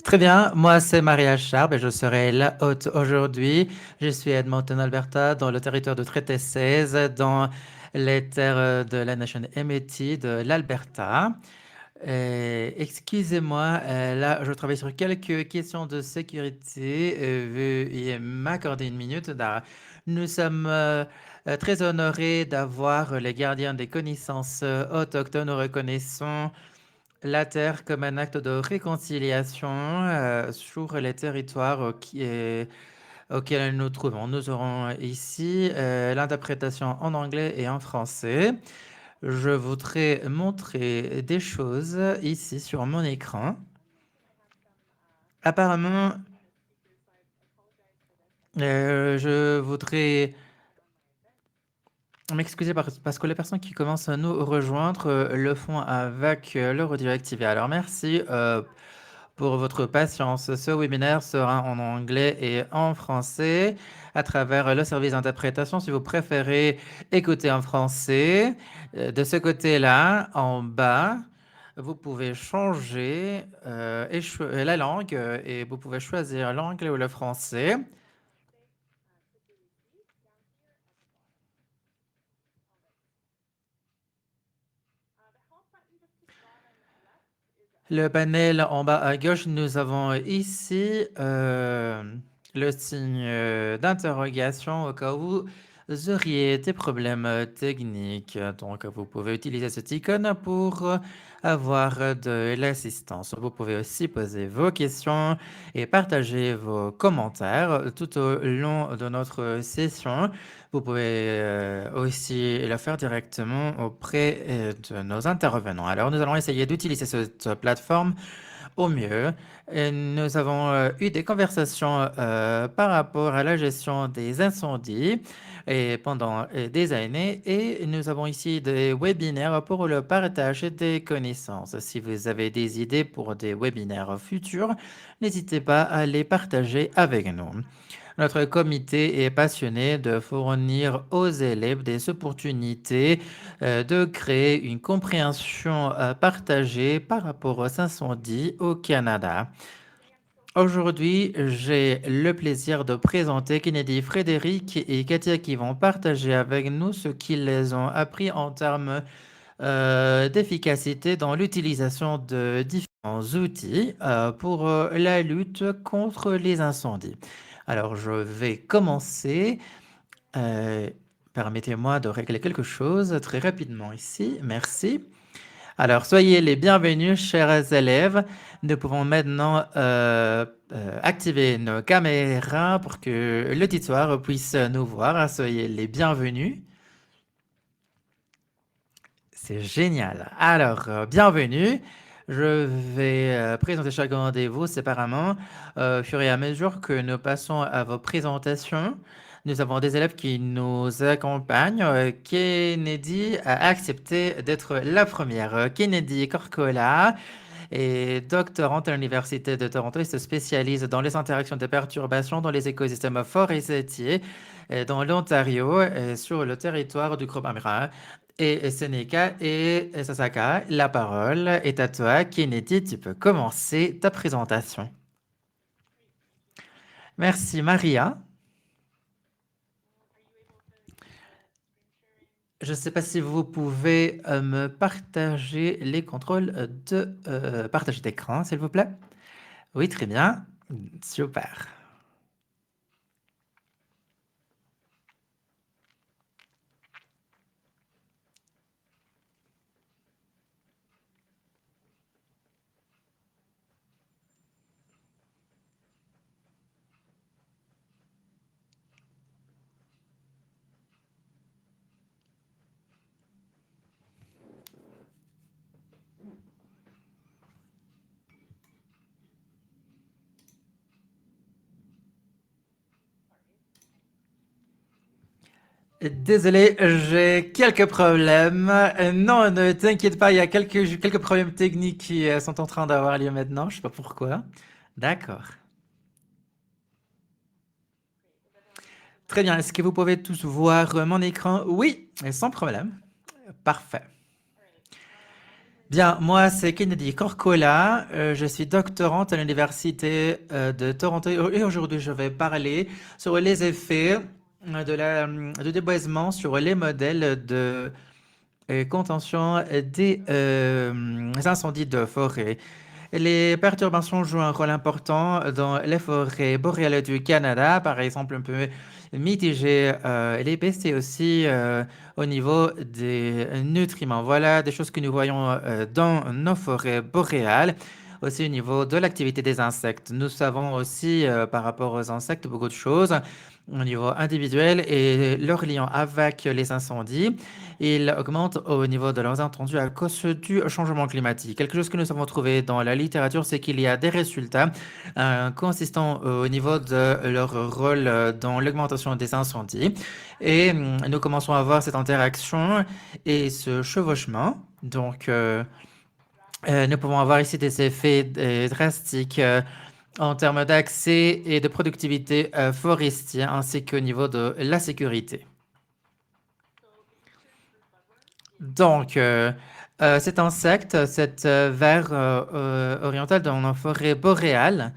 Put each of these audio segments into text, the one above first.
Très bien, moi c'est Maria Charb et je serai la hôte aujourd'hui. Je suis à Edmonton, Alberta, dans le territoire de Treaty 16, dans les terres de la Nation Métis de l'Alberta. Excusez-moi, là je travaille sur quelques questions de sécurité. Veuillez m'accorder une minute. Là. Nous sommes très honorés d'avoir les gardiens des connaissances autochtones. Nous reconnaissons la terre comme un acte de réconciliation sur les territoires auxquels nous nous trouvons. Nous aurons ici l'interprétation en anglais et en français. Je voudrais montrer des choses ici sur mon écran. Apparemment, je voudrais m'excuser parce que les personnes qui commencent à nous rejoindre le font avec le radio activé. Alors merci pour votre patience. Ce webinaire sera en anglais et en français à travers le service d'interprétation. Si vous préférez écouter en français, de ce côté-là, en bas, vous pouvez changer la langue et vous pouvez choisir l'anglais ou le français. Le panel en bas à gauche, nous avons ici le signe d'interrogation au cas où vous auriez des problèmes techniques. Donc, vous pouvez utiliser cette icône pour avoir de l'assistance. Vous pouvez aussi poser vos questions et partager vos commentaires tout au long de notre session. Vous pouvez aussi le faire directement auprès de nos intervenants. Alors, nous allons essayer d'utiliser cette plateforme au mieux. Et nous avons eu des conversations par rapport à la gestion des incendies et pendant des années et nous avons ici des webinaires pour le partage des connaissances. Si vous avez des idées pour des webinaires futurs, n'hésitez pas à les partager avec nous. Notre comité est passionné de fournir aux élèves des opportunités de créer une compréhension partagée par rapport aux incendies au Canada. Aujourd'hui, j'ai le plaisir de présenter Kennedy, Frédéric et Katia qui vont partager avec nous ce qu'ils ont appris en termes d'efficacité dans l'utilisation de différents outils pour la lutte contre les incendies. Alors, je vais commencer. Euh, Permettez-moi de régler quelque chose très rapidement ici. Merci. Alors, soyez les bienvenus, chers élèves. Nous pouvons maintenant activer nos caméras pour que l'auditoire puisse nous voir. Soyez les bienvenus. C'est génial. Alors, bienvenue. Je vais présenter chacun de vous séparément au fur et à mesure que nous passons à vos présentations. Nous avons des élèves qui nous accompagnent. Kennedy a accepté d'être la première. Kennedy Corcola est doctorante à l'Université de Toronto. Il se spécialise dans les interactions de perturbations dans les écosystèmes forestiers dans l'Ontario et sur le territoire du groupe amiral. Et Seneca et Sasaka, la parole est à toi. Kennedy, tu peux commencer ta présentation. Merci Maria. Je ne sais pas si vous pouvez me partager les contrôles de partage d'écran, s'il vous plaît. Oui, très bien. Super. Désolé, j'ai quelques problèmes. Non, ne t'inquiète pas, il y a quelques problèmes techniques qui sont en train d'avoir lieu maintenant. Je sais pas pourquoi. D'accord. Très bien. Est-ce que vous pouvez tous voir mon écran? Oui, sans problème. Parfait. Bien, moi c'est Kennedy Corcola, je suis doctorante à l'université de Toronto et aujourd'hui je vais parler sur les effets du déboisement sur les modèles de contention des incendies de forêt. Les perturbations jouent un rôle important dans les forêts boréales du Canada. Par exemple, on peut mitiger les pestes aussi au niveau des nutriments. Voilà des choses que nous voyons dans nos forêts boréales. Aussi au niveau de l'activité des insectes. Nous savons aussi par rapport aux insectes beaucoup de choses au niveau individuel et leur lien avec les incendies. Ils augmentent au niveau de leurs entendus à cause du changement climatique. Quelque chose que nous avons trouvé dans la littérature, c'est qu'il y a des résultats consistants au niveau de leur rôle dans l'augmentation des incendies. Et nous commençons à voir cette interaction et ce chevauchement. Donc, nous pouvons avoir ici des effets drastiques en termes d'accès et de productivité forestière, ainsi qu'au niveau de la sécurité. Donc, cet insecte, cet ver oriental dans la forêt boréale,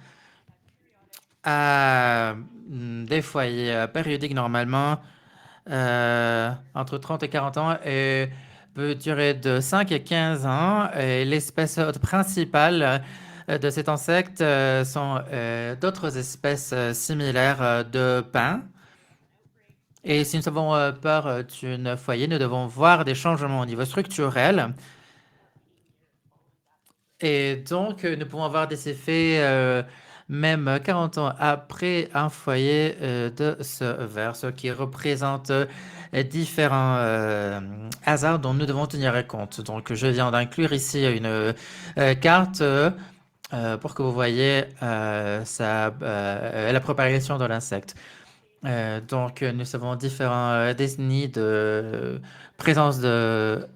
a des foyers périodiques normalement entre 30 et 40 ans et peut durer de 5 à 15 ans. Et l'espèce hôte principale de cet insecte sont d'autres espèces similaires de pins. Et si nous avons peur d'un foyer, nous devons voir des changements au niveau structurel. Et donc, nous pouvons avoir des effets même 40 ans après un foyer de ce ver, ce qui représente différents hasards dont nous devons tenir compte. Donc, je viens d'inclure ici une carte pour que vous voyez la propagation de l'insecte. Donc, nous avons différents décennies de présence de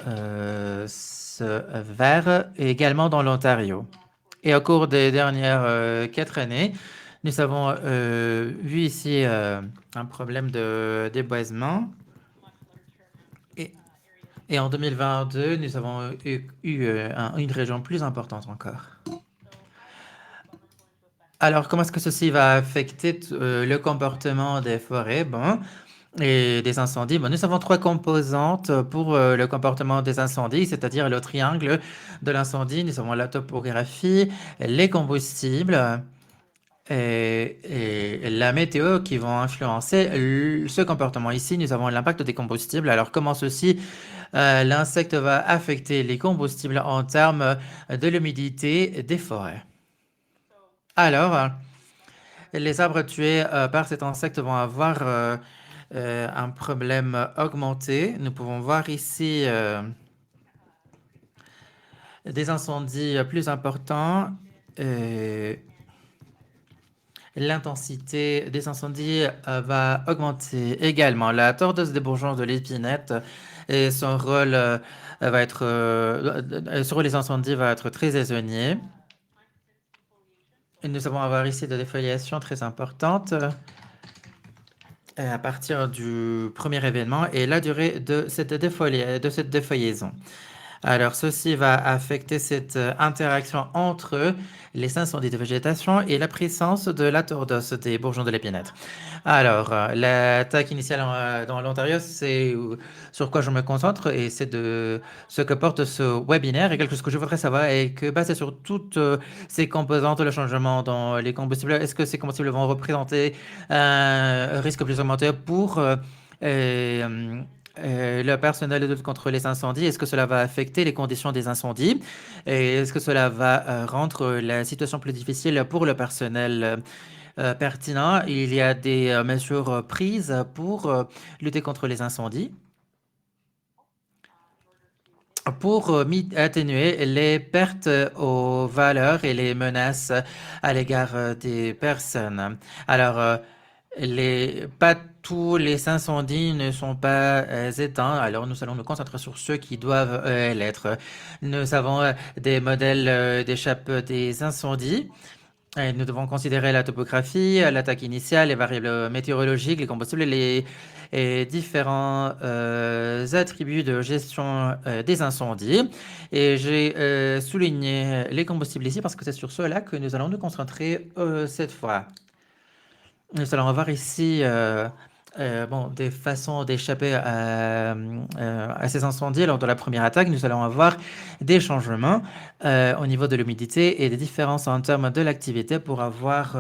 ce ver, et également dans l'Ontario. Et au cours des dernières 4 années, nous avons vu ici un problème de déboisement. Et en 2022, nous avons eu une région plus importante encore. Alors, comment est-ce que ceci va affecter le comportement des forêts? Bon, et des incendies. Bon, nous avons trois composantes pour le comportement des incendies, c'est-à-dire le triangle de l'incendie. Nous avons la topographie, les combustibles et la météo qui vont influencer ce comportement. Ici, nous avons l'impact des combustibles. Alors, comment ceci, l'insecte va affecter les combustibles en termes de l'humidité des forêts? Alors, les arbres tués par cet insecte vont avoir un problème augmenté. Nous pouvons voir ici des incendies plus importants. L'intensité des incendies va augmenter également. La tordeuse des bourgeons de l'épinette et son rôle va être sur les incendies va être très saisonnier. Et nous allons avoir ici des défoliations très importantes à partir du premier événement et la durée de cette défoliaison. Alors, ceci va affecter cette interaction entre les incendies de végétation et la présence de la tordose des bourgeons de l'épinette. Alors, l'attaque initiale dans l'Ontario, c'est sur quoi je me concentre et c'est de ce que porte ce webinaire. Et quelque chose que je voudrais savoir est que basé sur toutes ces composantes, le changement dans les combustibles, est-ce que ces combustibles vont représenter un risque plus augmenté pour le personnel de lutte contre les incendies? Est-ce que cela va affecter les conditions des incendies? Et est-ce que cela va rendre la situation plus difficile pour le personnel pertinent? Il y a des mesures prises pour lutter contre les incendies, pour atténuer les pertes aux valeurs et les menaces à l'égard des personnes. Alors, pas tous les incendies ne sont pas éteints, alors nous allons nous concentrer sur ceux qui doivent l'être. Nous avons des modèles d'échappe des incendies. Et nous devons considérer la topographie, l'attaque initiale, les variables météorologiques, les combustibles et différents attributs de gestion des incendies. Et j'ai souligné les combustibles ici parce que c'est sur cela que nous allons nous concentrer cette fois. Nous allons voir ici bon, des façons d'échapper à ces incendies lors de la première attaque. Nous allons avoir des changements au niveau de l'humidité et des différences en termes de l'activité pour avoir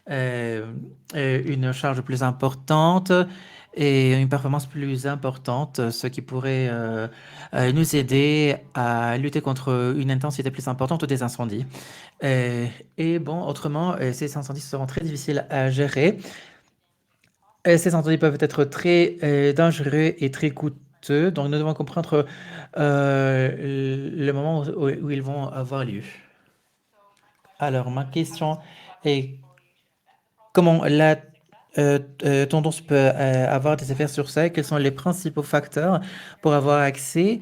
euh, une charge plus importante et une performance plus importante, ce qui pourrait nous aider à lutter contre une intensité plus importante des incendies. Et bon, autrement, ces incendies seront très difficiles à gérer. Ces incendies peuvent être très dangereux et très coûteux, donc nous devons comprendre le moment où ils vont avoir lieu. Alors, ma question est comment la tendance peut avoir des effets sur ça? Quels sont les principaux facteurs pour avoir accès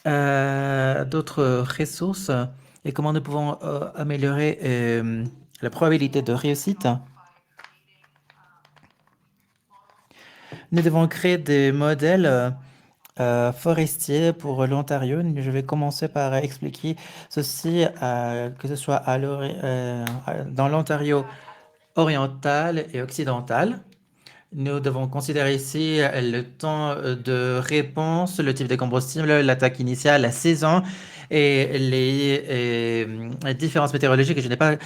à d'autres ressources et comment nous pouvons améliorer la probabilité de réussite? Nous devons créer des modèles forestiers pour l'Ontario. Je vais commencer par expliquer ceci, que ce soit dans l'Ontario oriental et occidental. Nous devons considérer ici le temps de réponse, le type de combustible, l'attaque initiale, la saison et les différences météorologiques. Je n'ai pas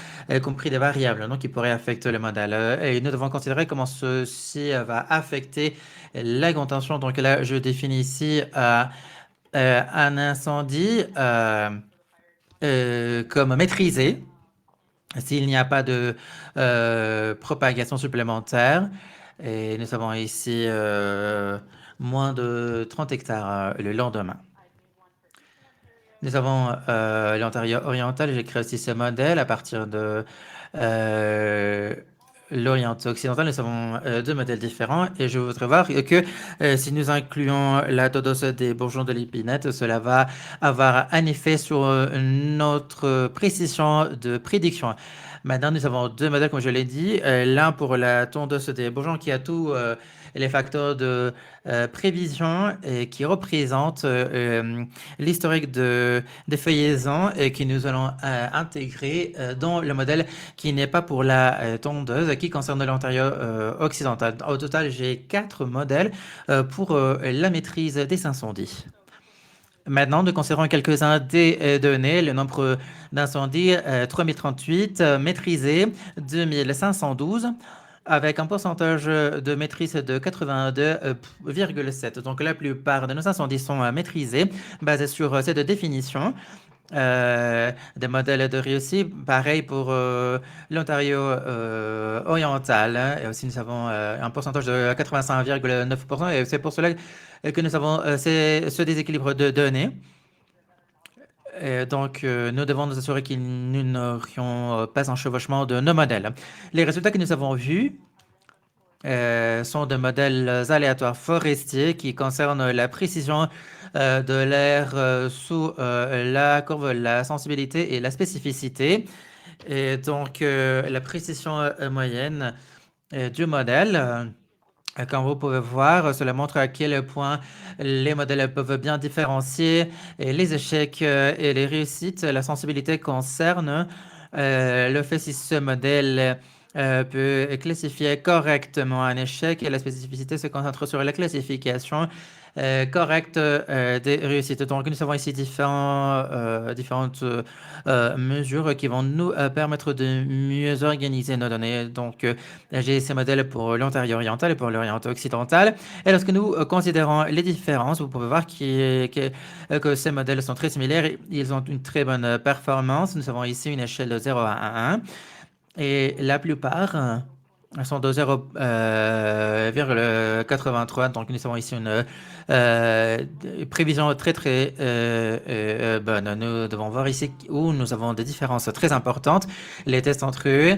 compris des variables donc, qui pourraient affecter le modèle. Et nous devons considérer comment ceci va affecter la contention. Donc là, je définis ici un incendie comme maîtrisé s'il n'y a pas de propagation supplémentaire. Et nous avons ici moins de 30 hectares le lendemain. Nous avons l'Ontario oriental. J'ai créé aussi ce modèle à partir de l'Orient occidental. Nous avons deux modèles différents et je voudrais voir que si nous incluons la tendance des bourgeons de l'épinette, cela va avoir un effet sur notre précision de prédiction. Maintenant, nous avons deux modèles, comme je l'ai dit. L'un pour la tondeuse des bourgeons qui a tous les facteurs de prévision et qui représente l'historique des feuillaisons et que nous allons intégrer dans le modèle qui n'est pas pour la tondeuse, qui concerne l'Ontario occidental. Au total, j'ai 4 modèles pour la maîtrise des incendies. Maintenant, nous considérons quelques-uns des données. Le nombre d'incendies, 3038, maîtrisé, 2512, avec un pourcentage de maîtrise de 82,7. Donc, la plupart de nos incendies sont maîtrisés, basés sur cette définition. Des modèles de réussite, pareil pour l'Ontario oriental. Et aussi, nous avons un pourcentage de 85,9%. Et c'est pour cela que nous avons ce déséquilibre de données. Donc, nous devons nous assurer que nous n'aurions pas un chevauchement de nos modèles. Les résultats que nous avons vus sont de modèles aléatoires forestiers qui concernent la précision de l'air sous la courbe, la sensibilité et la spécificité. Et donc, la précision moyenne du modèle. Comme vous pouvez voir, cela montre à quel point les modèles peuvent bien différencier les échecs et les réussites. La sensibilité concerne le fait si ce modèle peut classifier correctement un échec et la spécificité se concentre sur la classification correcte des réussites. Donc, nous avons ici différentes mesures qui vont nous permettre de mieux organiser nos données. Donc, j'ai ces modèles pour l'Ontario oriental et pour l'Orient occidental. Et lorsque nous considérons les différences, vous pouvez voir que ces modèles sont très similaires. Ils ont une très bonne performance. Nous avons ici une échelle de 0 à 1. Et la plupart sont de 0,83. Donc, nous avons ici une prévision très, très bonne. Nous devons voir ici où nous avons des différences très importantes. Les tests entre eux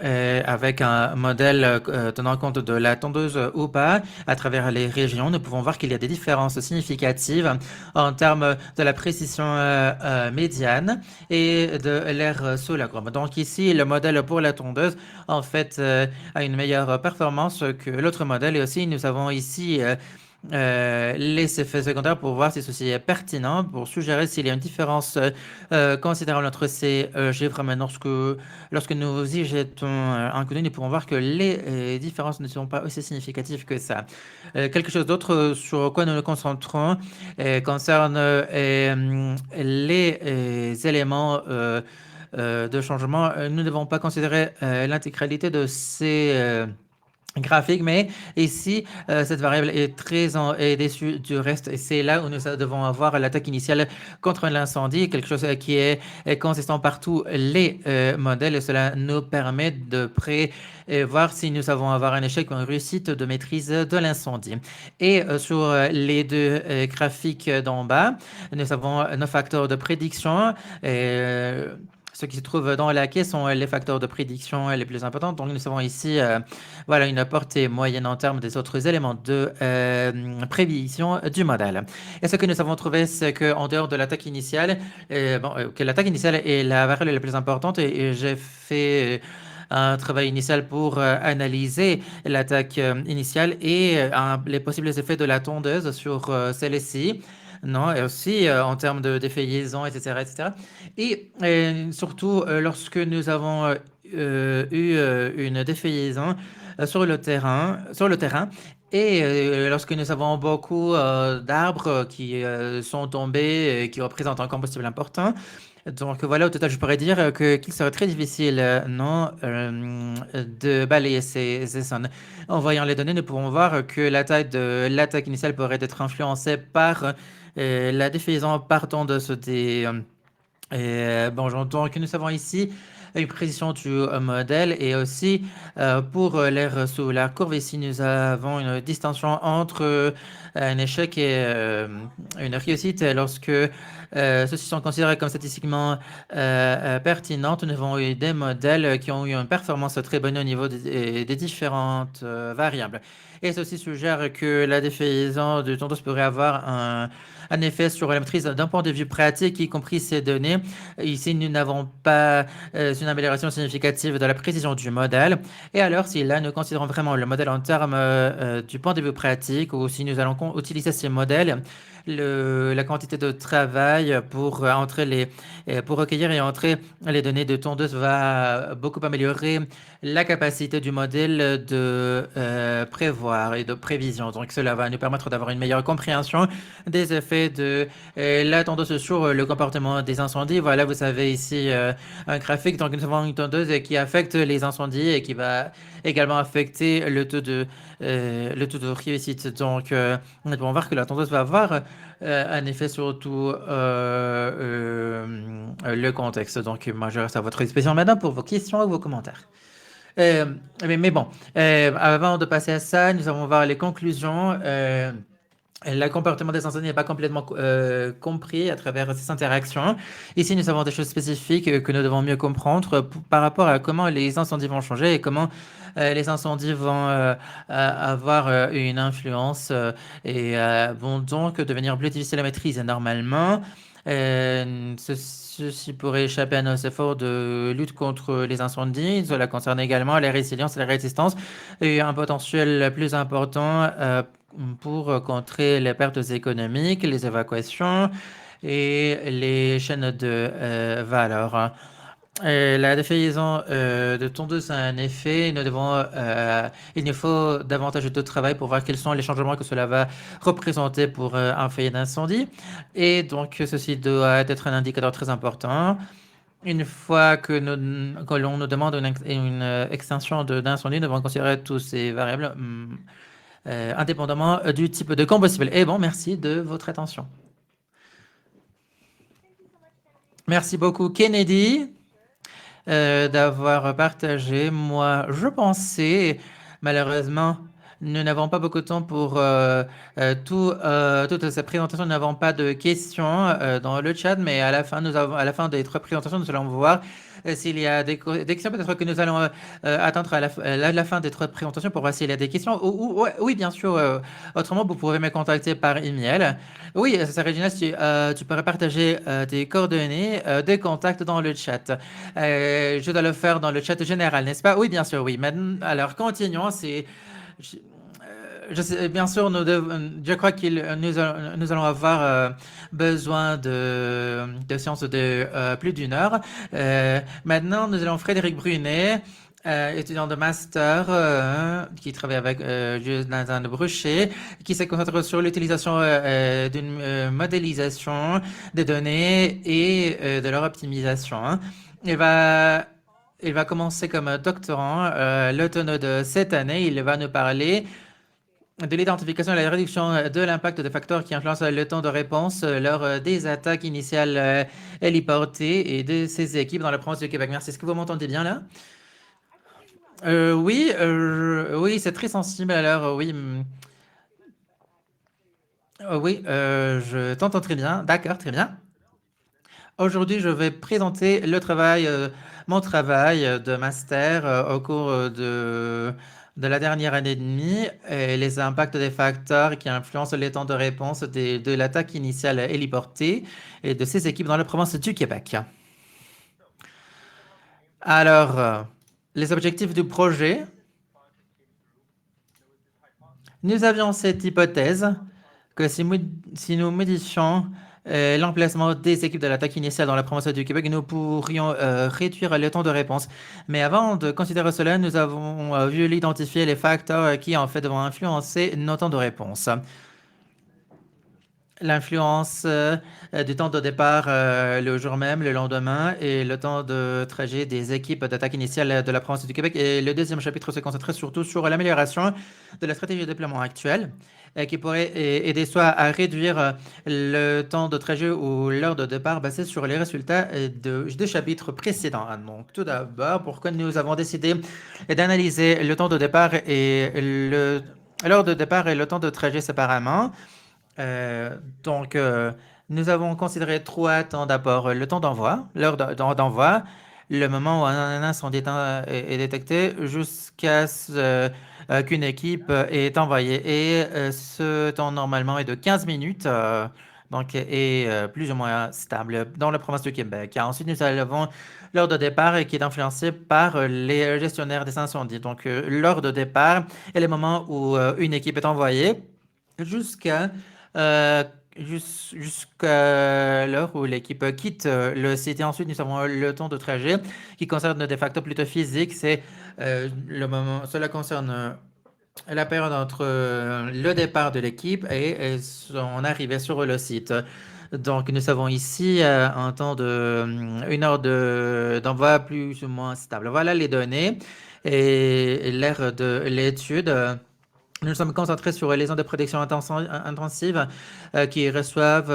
avec un modèle tenant compte de la tondeuse ou pas, à travers les régions, nous pouvons voir qu'il y a des différences significatives en termes de la précision médiane et de l'air sous la gomme. Donc ici, le modèle pour la tondeuse, en fait, a une meilleure performance que l'autre modèle. Et aussi, nous avons ici les effets secondaires pour voir si ceci est pertinent, pour suggérer s'il y a une différence considérable entre ces chiffres. Mais lorsque nous y jetons un coup d'œil, nous pouvons voir que les différences ne sont pas aussi significatives que ça. Quelque chose d'autre sur quoi nous nous concentrons concerne les éléments de changement. Nous ne devons pas considérer l'intégralité de ces graphique, mais ici, cette variable est est déçue du reste, et c'est là où nous devons avoir l'attaque initiale contre l'incendie, quelque chose qui est consistant par tous les modèles, et cela nous permet de prévoir si nous avons avoir un échec ou une réussite de maîtrise de l'incendie. Et sur les deux graphiques d'en bas, nous avons nos facteurs de prédiction. Ce qui se trouve dans la caisse sont les facteurs de prédiction les plus importants. Donc, nous avons ici voilà, une portée moyenne en termes des autres éléments de prévision du modèle. Et ce que nous avons trouvé, c'est qu'en dehors de l'attaque initiale, que l'attaque initiale est la variable la plus importante, et j'ai fait un travail initial pour analyser l'attaque initiale et les possibles effets de la tondeuse sur celle-ci. Non, et aussi en termes de défeuillaison, etc., etc. Et surtout, lorsque nous avons eu une défeuillaison sur le terrain, et lorsque nous avons beaucoup d'arbres qui sont tombés et qui représentent un combustible important, donc voilà, au total, je pourrais dire qu'il serait très difficile, non, de balayer ces zones. En voyant les données, nous pouvons voir que la taille de l'attaque initiale pourrait être influencée par la définition partant de ce des... bon, j'entends que nous avons ici une précision du modèle, et aussi pour l'air sous la courbe, ici nous avons une distinction entre un échec et une réussite. Lorsque ceux-ci sont considérés comme statistiquement pertinents, nous avons eu des modèles qui ont eu une performance très bonne au niveau des différentes variables. Et ceci suggère que la définition de tendance pourrait avoir un effet sur la maîtrise d'un point de vue pratique, y compris ces données. Ici, nous n'avons pas une amélioration significative de la précision du modèle. Et alors, si là, nous considérons vraiment le modèle en termes du point de vue pratique, ou si nous allons utiliser ces modèles, la quantité de travail pour pour recueillir et entrer les données de tondeuse va beaucoup améliorer la capacité du modèle de prévoir et de prévision. Donc, cela va nous permettre d'avoir une meilleure compréhension des effets de la tondeuse sur le comportement des incendies. Voilà, vous avez ici un graphique. Donc, nous avons une tondeuse qui affecte les incendies et qui va également affecter le taux de réussite. Donc, nous pouvons voir que la tondeuse va avoir un effet sur tout le contexte. Donc, moi, je reste à votre disposition maintenant pour vos questions et vos commentaires. Mais bon, avant de passer à ça, nous allons voir les conclusions. Le comportement des incendies n'est pas complètement compris à travers ces interactions. Ici, nous avons des choses spécifiques que nous devons mieux comprendre par rapport à comment les incendies vont changer et comment les incendies vont avoir une influence et vont donc devenir plus difficiles à maîtriser normalement. Ceci pourrait échapper à nos efforts de lutte contre les incendies. Cela concerne également la résilience et la résistance et un potentiel plus important pour contrer les pertes économiques, les évacuations et les chaînes de valeur. La définition de tondeuse a un effet. Il nous faut davantage de travail pour voir quels sont les changements que cela va représenter pour un foyer d'incendie. Et donc, ceci doit être un indicateur très important. Une fois que l'on nous demande une extension d'incendie, nous devons considérer tous ces variables indépendamment du type de combustible. Et bon, merci de votre attention. Merci beaucoup, Kennedy, d'avoir partagé. Moi, je pensais, malheureusement, nous n'avons pas beaucoup de temps pour toute cette présentation. Nous n'avons pas de questions dans le chat, mais à la fin des trois présentations, nous allons voir s'il y a des questions. Peut-être que nous allons attendre à la fin des trois présentations pour voir s'il y a des questions. Ouais, oui, bien sûr. Autrement, vous pouvez me contacter par email. Oui, ça serait génial si tu pourrais partager tes coordonnées, des contacts dans le chat. Je dois le faire dans le chat général, n'est-ce pas? Oui, bien sûr, oui. Maintenant, alors, continuons. Je, je sais, bien sûr, je crois nous allons avoir besoin de séances de plus d'une heure. Maintenant, nous allons Frédéric Brunet, étudiant de master qui travaille avec Jonathan Bruchet, qui se concentre sur l'utilisation d'une modélisation des données et de leur optimisation, hein. Il va, il va commencer comme doctorant l'automne de cette année. Il va nous parler de l'identification et la réduction de l'impact des facteurs qui influencent le temps de réponse lors des attaques initiales héliportées et de ces équipes dans la province du Québec. Merci. Est-ce que vous m'entendez bien là? Oui, oui, c'est très sensible. Alors, oui, oui, je t'entends très bien. D'accord, très bien. Aujourd'hui, je vais présenter mon travail de master au cours de la dernière année et demie et les impacts des facteurs qui influencent les temps de réponse de l'attaque initiale héliportée et de ses équipes dans la province du Québec. Alors, les objectifs du projet, nous avions cette hypothèse que si nous modifions l'emplacement des équipes de l'attaque initiale dans la province du Québec, nous pourrions réduire le temps de réponse. Mais avant de considérer cela, nous avons vu identifier les facteurs qui en fait vont influencer nos temps de réponse. L'influence du temps de départ le jour même, le lendemain, et le temps de trajet des équipes d'attaque initiale de la province du Québec. Et le deuxième chapitre se concentrait surtout sur l'amélioration de la stratégie de déploiement actuelle, qui pourrait aider soit à réduire le temps de trajet ou l'heure de départ basé sur les résultats des chapitres précédents. Donc, tout d'abord, pourquoi nous avons décidé d'analyser le temps de départ et l'heure de départ et le temps de trajet séparément. Euh, donc, nous avons considéré trois temps d'abord. Le temps d'envoi, d'envoi, le moment où un incendie est détecté jusqu'à qu'une équipe est envoyée. Et ce temps normalement est de 15 minutes, donc est plus ou moins stable dans la province du Québec. Ensuite, nous avons l'heure de départ qui est influencée par les gestionnaires des incendies. Donc, l'heure de départ est le moment où une équipe est envoyée jusqu'à euh, jusqu'à l'heure où l'équipe quitte le site. Et ensuite, nous avons le temps de trajet qui concerne des facteurs plutôt physiques. C'est le moment, cela concerne la période entre le départ de l'équipe et son arrivée sur le site. Donc, nous avons ici un temps une heure d'envoi plus ou moins stable. Voilà les données et l'ère de l'étude. Nous nous sommes concentrés sur les zones de protection intensive qui reçoivent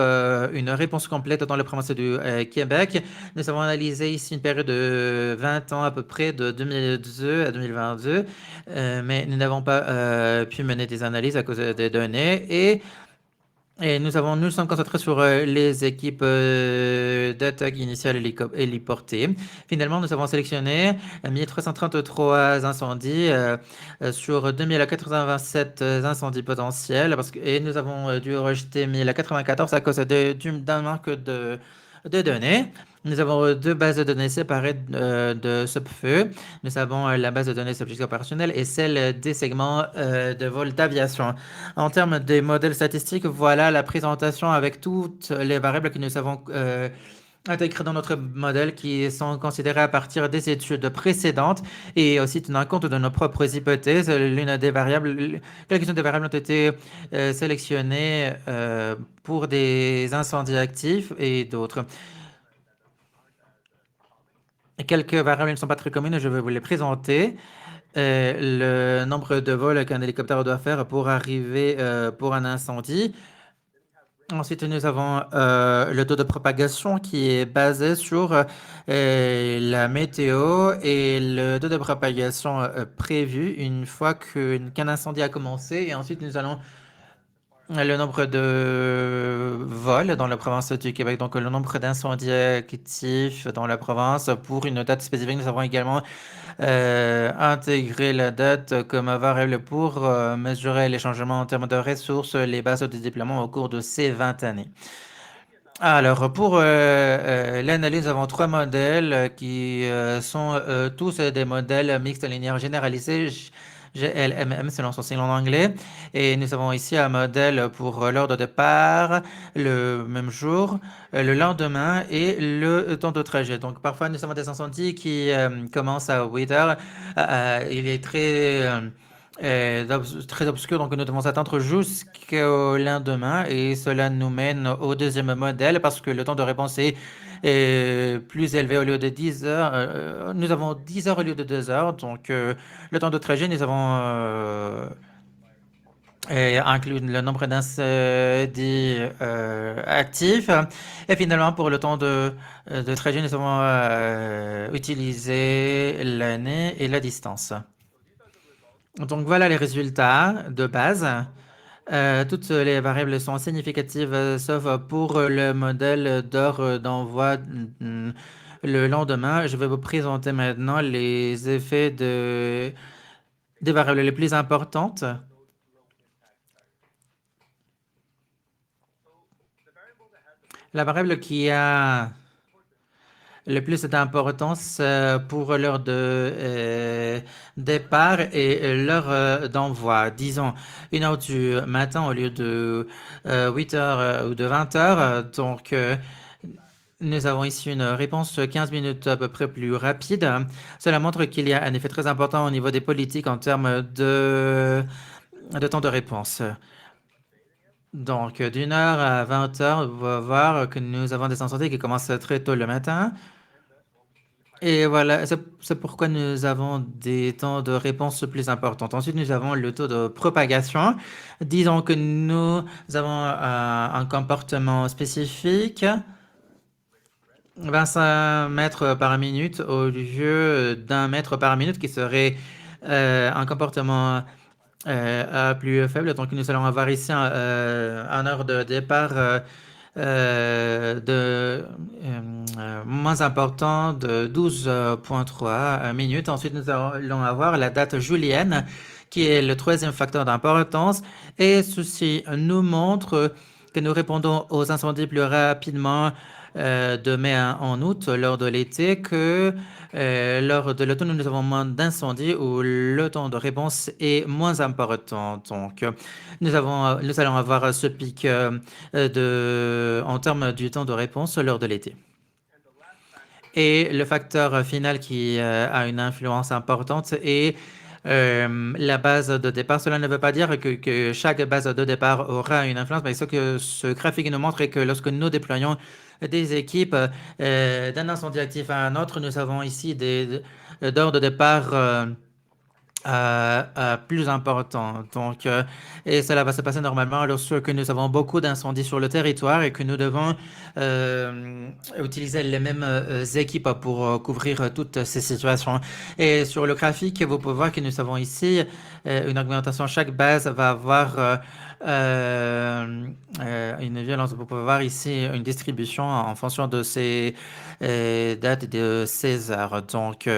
une réponse complète dans le province du Québec. Nous avons analysé ici une période de 20 ans à peu près, de 2002 à 2022, mais nous n'avons pas pu mener des analyses à cause des données et nous sommes concentrés sur les équipes d'attaque initiale héliportées. Finalement, nous avons sélectionné 1333 incendies sur 2087 incendies potentiels et nous avons dû rejeter 1094 à cause d'un manque de données. Nous avons deux bases de données séparées de ce feu. Nous avons la base de données subjective opérationnelle et celle des segments de vol d'aviation. En termes des modèles statistiques, voilà la présentation avec toutes les variables que nous avons intégrées dans notre modèle qui sont considérées à partir des études précédentes et aussi tenant compte de nos propres hypothèses. Quelques-unes des variables ont été sélectionnées pour des incendies actifs et d'autres. Quelques variables ne sont pas très communes, je vais vous les présenter. Le nombre de vols qu'un hélicoptère doit faire pour arriver pour un incendie. Ensuite, nous avons le taux de propagation qui est basé sur la météo et le taux de propagation prévu une fois qu'un incendie a commencé. Et ensuite, nous allons le nombre de vols dans la province du Québec, donc le nombre d'incendies actifs dans la province. Pour une date spécifique, nous avons également intégré la date comme variable pour mesurer les changements en termes de ressources, les bases de déploiement au cours de ces 20 années. Alors, pour l'analyse, nous avons trois modèles qui sont tous des modèles mixtes linéaires généralisés, GLMM selon son sigle en anglais. Et nous avons ici un modèle pour l'heure de départ, le même jour, le lendemain et le temps de trajet. Donc, parfois, nous avons des incendies qui commencent à 8 heures. Il est très obscur, donc nous devons attendre jusqu'au lendemain et cela nous mène au deuxième modèle parce que le temps de réponse est plus élevé au lieu de 10 heures. Nous avons 10 heures au lieu de 2 heures, donc le temps de trajet, nous avons inclus le nombre d'incendies actifs. Et finalement, pour le temps de trajet, nous avons utilisé l'année et la distance. Donc voilà les résultats de base. Toutes les variables sont significatives, sauf pour le modèle d'heure d'envoi le lendemain. Je vais vous présenter maintenant les effets des variables les plus importantes. La variable qui a le plus d'importance pour l'heure de départ et l'heure d'envoi. Disons 1 heure du matin au lieu de 8 heures ou de 20 heures. Donc, nous avons ici une réponse 15 minutes à peu près plus rapide. Cela montre qu'il y a un effet très important au niveau des politiques en termes de temps de réponse. Donc, d'une heure à 20 heures, on va voir que nous avons des incendies qui commencent très tôt le matin. Et voilà, c'est pourquoi nous avons des temps de réponse plus importants. Ensuite, nous avons le taux de propagation. Disons que nous avons un comportement spécifique, 25 mètres par minute au lieu d'un mètre par minute qui serait un comportement plus faible. Donc, nous allons avoir ici un heure de départ moins important de 12,3 minutes. Ensuite, nous allons avoir la date julienne, qui est le troisième facteur d'importance. Et ceci nous montre que nous répondons aux incendies plus rapidement de mai en août lors de l'été que lors de l'automne, nous avons moins d'incendies où le temps de réponse est moins important. Donc, nous allons avoir ce pic en termes du temps de réponse lors de l'été. Et le facteur final qui a une influence importante est la base de départ. Cela ne veut pas dire que chaque base de départ aura une influence, mais ce que ce graphique nous montre est que lorsque nous déployons des équipes d'un incendie actif à un autre, nous avons ici des d'heures de départ plus important. Donc, et cela va se passer normalement lorsque nous avons beaucoup d'incendies sur le territoire et que nous devons utiliser les mêmes équipes pour couvrir toutes ces situations. Et sur le graphique, vous pouvez voir que nous avons ici une augmentation. Chaque base va avoir une violence. Vous pouvez voir ici une distribution en fonction de ces dates de 16 heures. Donc,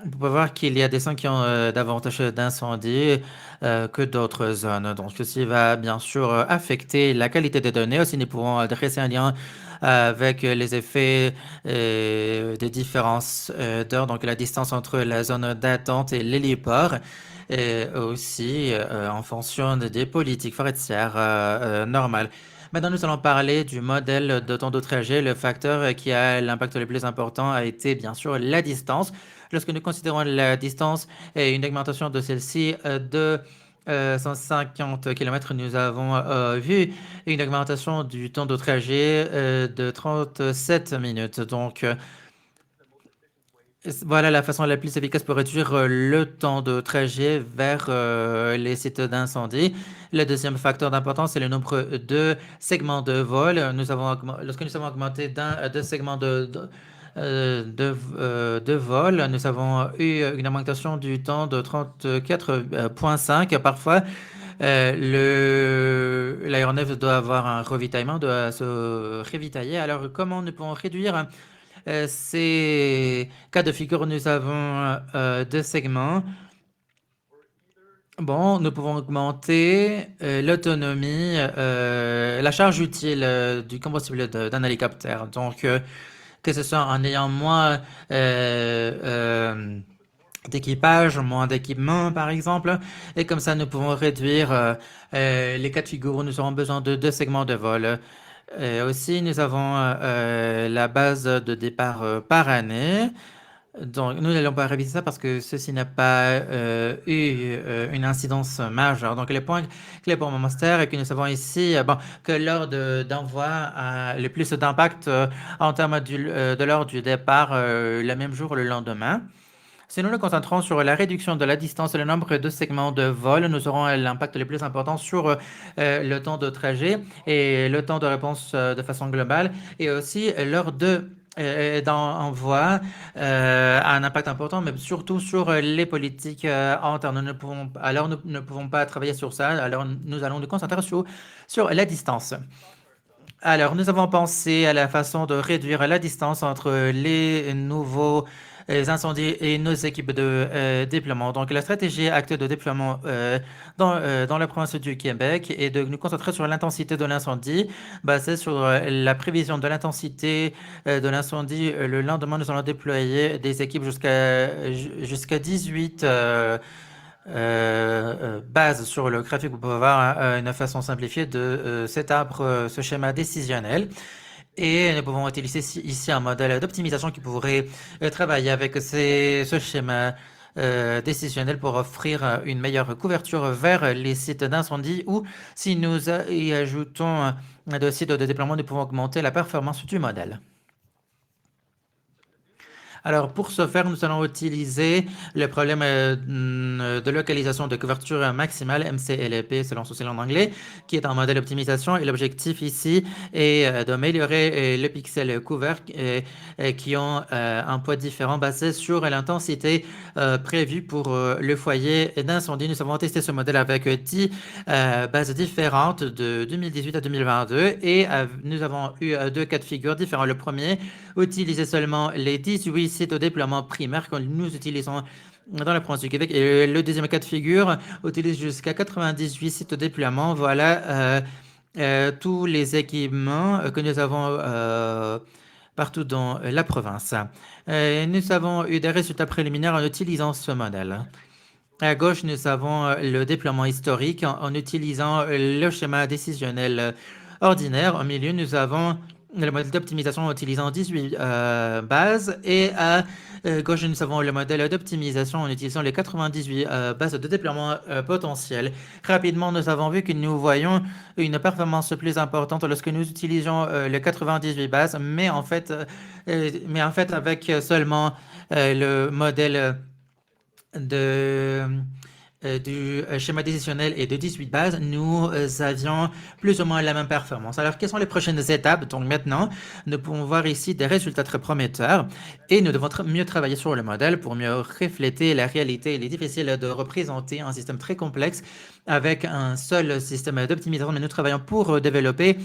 on peut voir qu'il y a des zones qui ont davantage d'incendies que d'autres zones. Donc, ceci va bien sûr affecter la qualité des données. Aussi, nous pouvons dresser un lien avec les effets des différences d'heures, donc la distance entre la zone d'attente et l'héliport, et aussi en fonction des politiques forestières normales. Maintenant, nous allons parler du modèle de temps de trajet. Le facteur qui a l'impact le plus important a été bien sûr la distance. Lorsque nous considérons la distance et une augmentation de celle-ci de 150 km, nous avons vu une augmentation du temps de trajet de 37 minutes. Donc, Voilà la façon la plus efficace pour réduire le temps de trajet vers les sites d'incendie. Le deuxième facteur d'importance, c'est le nombre de segments de vol. Lorsque nous avons augmenté deux segments de vol, nous avons eu une augmentation du temps de 34,5. Parfois, l'aéronef doit avoir un ravitaillement, doit se ravitailler. Alors, comment nous pouvons réduire ces cas de figure? Nous avons deux segments. Bon, nous pouvons augmenter l'autonomie, la charge utile du combustible d'un hélicoptère. Donc, que ce soit en ayant moins d'équipage, moins d'équipement, par exemple. Et comme ça, nous pouvons réduire les cas de figure où nous aurons besoin de deux segments de vol. Aussi, nous avons la base de départ par année. Donc, nous n'allons pas réviser ça parce que ceci n'a pas eu une incidence majeure. Donc, le point clé pour mon master est que nous savons ici bon, que l'heure d'envoi a le plus d'impact en termes de l'heure du départ le même jour, le lendemain. Si nous nous concentrons sur la réduction de la distance et le nombre de segments de vol, nous aurons l'impact le plus important sur le temps de trajet et le temps de réponse de façon globale et aussi l'heure d'envoi a un impact important, mais surtout sur les politiques internes. Nous ne pouvons pas travailler sur ça, alors nous allons nous concentrer sur la distance. Alors, nous avons pensé à la façon de réduire la distance entre les nouveaux incendies et nos équipes de déploiement. Donc, la stratégie actuelle de déploiement dans la province du Québec est de nous concentrer sur l'intensité de l'incendie, basée sur la prévision de l'intensité de l'incendie. Le lendemain, nous allons déployer des équipes jusqu'à 18 base sur le graphique. Vous pouvez voir une façon simplifiée de cet arbre, ce schéma décisionnel. Et nous pouvons utiliser ici un modèle d'optimisation qui pourrait travailler avec ce schéma décisionnel pour offrir une meilleure couverture vers les sites d'incendie ou si nous y ajoutons des sites de déploiement, nous pouvons augmenter la performance du modèle. Alors, pour ce faire, nous allons utiliser le problème de localisation de couverture maximale, MCLP, selon son nom en anglais, qui est un modèle d'optimisation. Et l'objectif ici est d'améliorer le pixel couvert qui ont un poids différent basé sur l'intensité prévue pour le foyer d'incendie. Nous avons testé ce modèle avec 10 bases différentes de 2018 à 2022 et nous avons eu deux cas de figure différents. Le premier, utiliser seulement les 18 sites de déploiement primaire que nous utilisons dans la province du Québec. Et le deuxième cas de figure utilise jusqu'à 98 sites de déploiement. Voilà tous les équipements que nous avons partout dans la province. Nous avons eu des résultats préliminaires en utilisant ce modèle. À gauche, nous avons le déploiement historique en utilisant le schéma décisionnel ordinaire. Au milieu, nous avons le modèle d'optimisation en utilisant 18 bases. Et à gauche, nous avons le modèle d'optimisation en utilisant les 98 bases de déploiement potentielles. Rapidement, nous avons vu que nous voyons une performance plus importante lorsque nous utilisions les 98 bases, mais en fait avec seulement le modèle du schéma décisionnel et de 18 bases, nous avions plus ou moins la même performance. Alors, quelles sont les prochaines étapes? Donc maintenant, nous pouvons voir ici des résultats très prometteurs et nous devons mieux travailler sur le modèle pour mieux refléter la réalité. Il est difficile de représenter un système très complexe avec un seul système d'optimisation, mais nous travaillons pour développer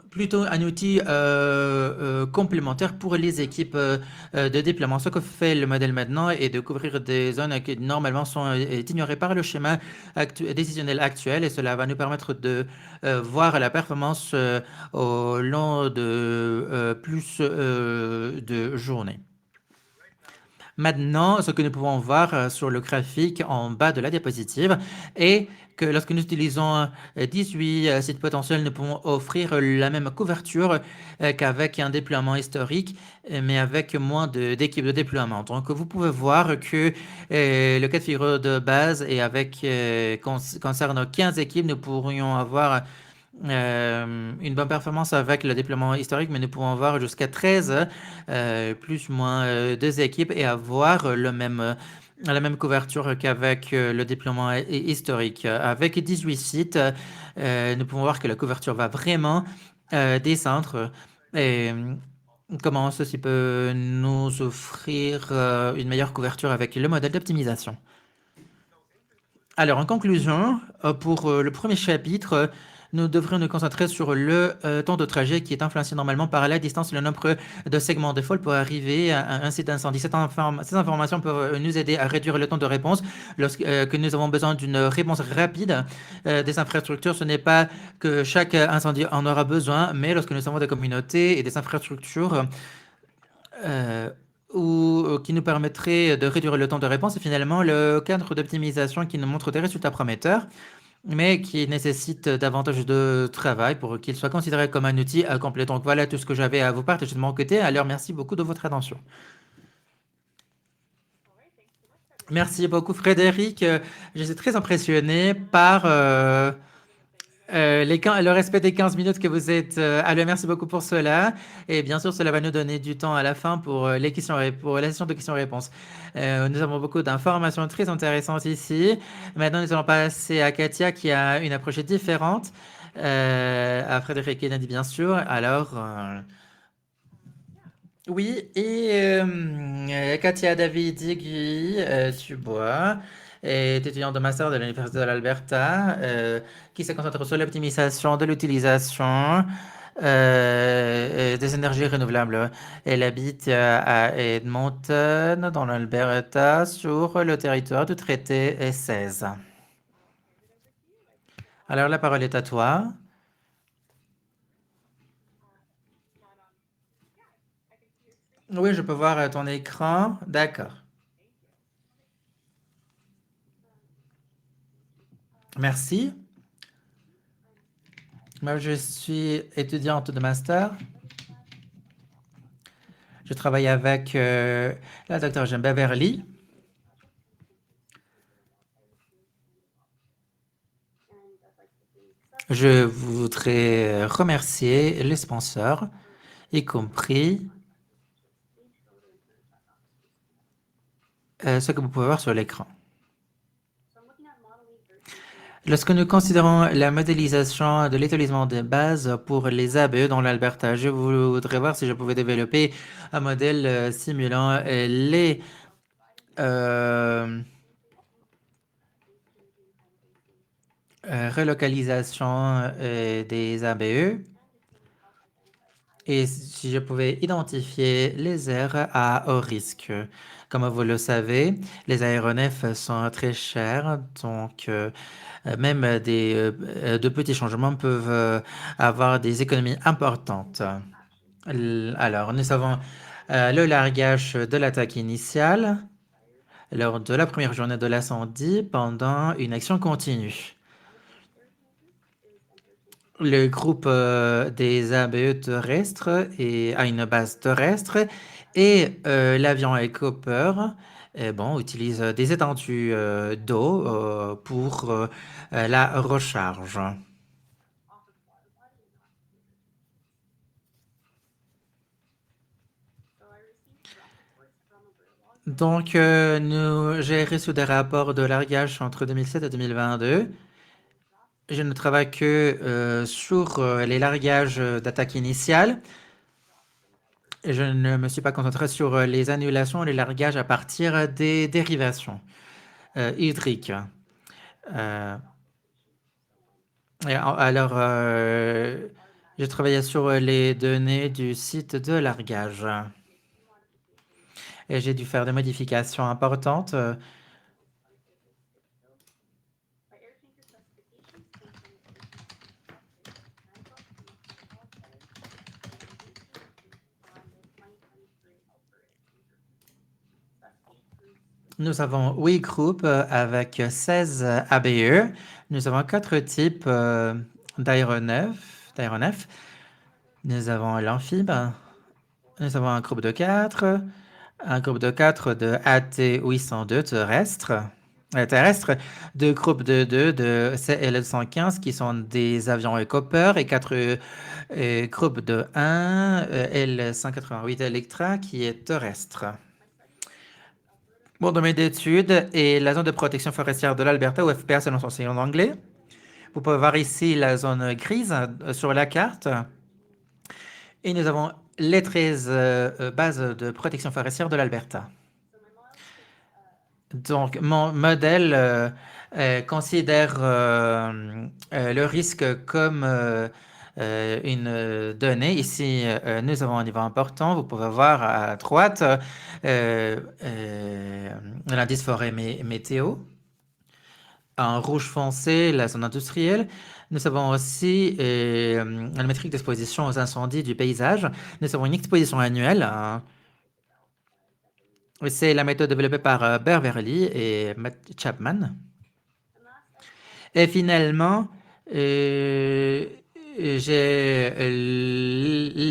plutôt un outil complémentaire pour les équipes de déploiement. Ce que fait le modèle maintenant est de couvrir des zones qui normalement sont ignorées par le schéma décisionnel actuel et cela va nous permettre de voir la performance au long de plus de journées. Maintenant, ce que nous pouvons voir sur le graphique en bas de la diapositive est que lorsque nous utilisons 18 sites potentiels, nous pouvons offrir la même couverture qu'avec un déploiement historique, mais avec moins d'équipes de déploiement. Donc, vous pouvez voir que le cas de figure de base et concerne 15 équipes, nous pourrions avoir une bonne performance avec le déploiement historique, mais nous pouvons avoir jusqu'à 13, plus ou moins 2 équipes et avoir la même couverture qu'avec le déploiement historique. Avec 18 sites, nous pouvons voir que la couverture va vraiment descendre. Et comment ceci peut nous offrir une meilleure couverture avec le modèle d'optimisation? Alors, en conclusion, pour le premier chapitre, nous devrions nous concentrer sur le temps de trajet qui est influencé normalement par la distance et le nombre de segments de fall pour arriver à un site d'incendie. Ces informations peuvent nous aider à réduire le temps de réponse lorsque que nous avons besoin d'une réponse rapide des infrastructures. Ce n'est pas que chaque incendie en aura besoin, mais lorsque nous avons des communautés et des infrastructures euh, qui nous permettrait de réduire le temps de réponse et finalement le cadre d'optimisation qui nous montre des résultats prometteurs, mais qui nécessite davantage de travail pour qu'il soit considéré comme un outil complet. Donc voilà tout ce que j'avais à vous partager de mon côté. Alors merci beaucoup de votre attention. Merci beaucoup Frédéric. Je suis très impressionné par le respect des 15 minutes que vous êtes. Alors, merci beaucoup pour cela. Et bien sûr, cela va nous donner du temps à la fin pour les questions, pour la session de questions-réponses. Nous avons beaucoup d'informations très intéressantes ici. Maintenant, nous allons passer à Katia qui a une approche différente. À Frédéric Kennedy, bien sûr. Alors, oui, et Katia David-Guy Dubois est étudiante de master de l'Université de l'Alberta qui se concentre sur l'optimisation de l'utilisation des énergies renouvelables. Elle habite à Edmonton, dans l'Alberta, sur le territoire du traité 16. Alors, la parole est à toi. Oui, je peux voir ton écran. D'accord. Merci. Moi, je suis étudiante de master. Je travaille avec la docteure Jean Beverly. Je voudrais remercier les sponsors, y compris ce que vous pouvez voir sur l'écran. Lorsque nous considérons la modélisation de l'établissement de base pour les ABE dans l'Alberta, je voudrais voir si je pouvais développer un modèle simulant les euh, relocalisations des ABE et si je pouvais identifier les aires à haut risque. Comme vous le savez, les aéronefs sont très chers, donc même de petits changements peuvent avoir des économies importantes. Alors, nous avons le largage de l'attaque initiale lors de la première journée de l'incendie pendant une action continue. Le groupe des ABE terrestres a une base terrestre et l'avion Cooper bon, utilise des étendues d'eau pour la recharge. Donc, j'ai reçu des rapports de largage entre 2007 et 2022. Je ne travaille que sur les largages d'attaque initiale. Je ne me suis pas concentré sur les annulations et les largages à partir des dérivations hydriques. Euh, alors, j'ai travaillé sur les données du site de largage et j'ai dû faire des modifications importantes. Nous avons 8 groupes avec 16 ABE. Nous avons 4 types d'aéronefs. Nous avons l'amphib. Nous avons un groupe de 4. Un groupe de 4 de AT-802 terrestre. terrestres, deux groupes de deux de CL-115 qui sont des avions Copper et quatre groupes de un L-188 Electra qui est terrestre. Mon domaine d'études est la zone de protection forestière de l'Alberta ou FPS selon son sigle en anglais. Vous pouvez voir ici la zone grise sur la carte. Et nous avons les 13 bases de protection forestière de l'Alberta. Donc, mon modèle considère le risque comme une donnée. Ici, nous avons un niveau important. Vous pouvez voir à droite l'indice forêt météo. En rouge foncé, la zone industrielle. Nous avons aussi la métrique d'exposition aux incendies du paysage. Nous avons une exposition annuelle, hein. C'est la méthode développée par Beverly et Matt Chapman. Et finalement, euh, j'ai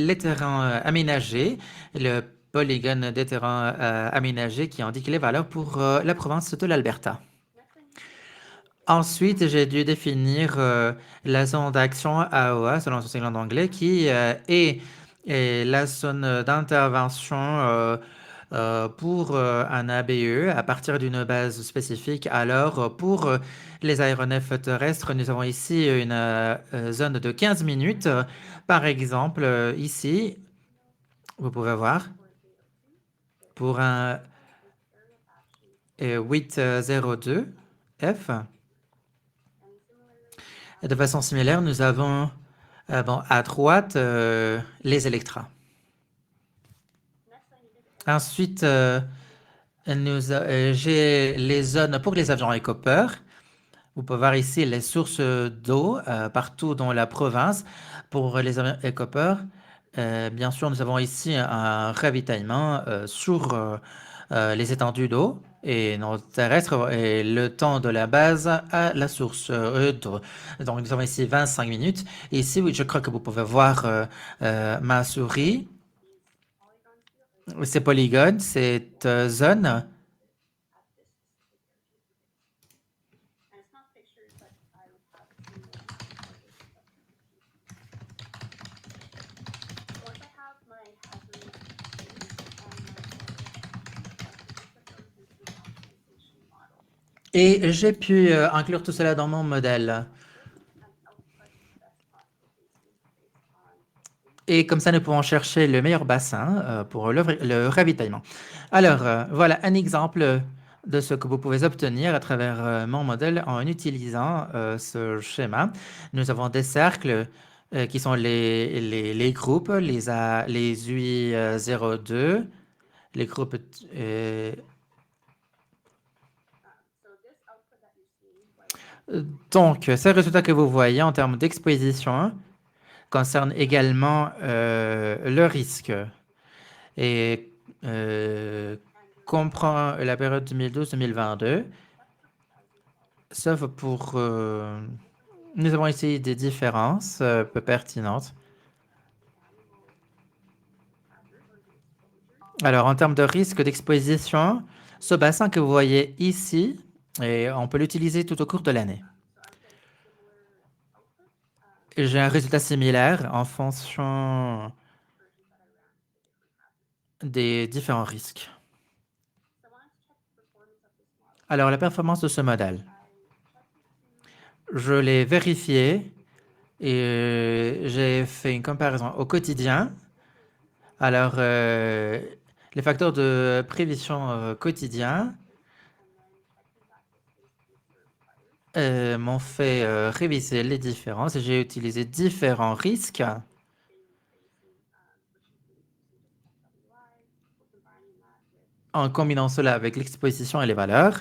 les terrains aménagés, le polygone des terrains aménagés qui indique les valeurs pour la province de l'Alberta. Ensuite, j'ai dû définir la zone d'action AOA selon son sigle en anglais qui est la zone d'intervention pour un ABE à partir d'une base spécifique. Alors, pour les aéronefs terrestres, nous avons ici une zone de 15 minutes. Par exemple, ici, vous pouvez voir, pour un 802 F. De façon similaire, nous avons bon, à droite les Electra. Ensuite, j'ai les zones pour les avions Copper. Vous pouvez voir ici les sources d'eau partout dans la province. Pour les avions Copper, bien sûr, nous avons ici un ravitaillement sur les étendues d'eau et nos terrestres et le temps de la base à la source d'eau. Donc, nous avons ici 25 minutes. Et ici, oui, je crois que vous pouvez voir ma souris. Ces polygones, cette zone. Et j'ai pu inclure tout cela dans mon modèle. Et comme ça, nous pouvons chercher le meilleur bassin pour le ravitaillement. Alors, voilà un exemple de ce que vous pouvez obtenir à travers mon modèle en utilisant ce schéma. Nous avons des cercles qui sont les groupes, les UI02, les groupes... donc, ces résultats que vous voyez en termes d'exposition concernent également le risque et comprend la période 2012-2022, sauf pour... nous avons essayé des différences peu pertinentes. Alors, en termes de risque d'exposition, ce bassin que vous voyez ici, et on peut l'utiliser tout au cours de l'année. J'ai un résultat similaire en fonction des différents risques. Alors, la performance de ce modèle, je l'ai vérifié et j'ai fait une comparaison au quotidien. Alors, les facteurs de prévision quotidien m'ont fait réviser les différences et j'ai utilisé différents risques en combinant cela avec l'exposition et les valeurs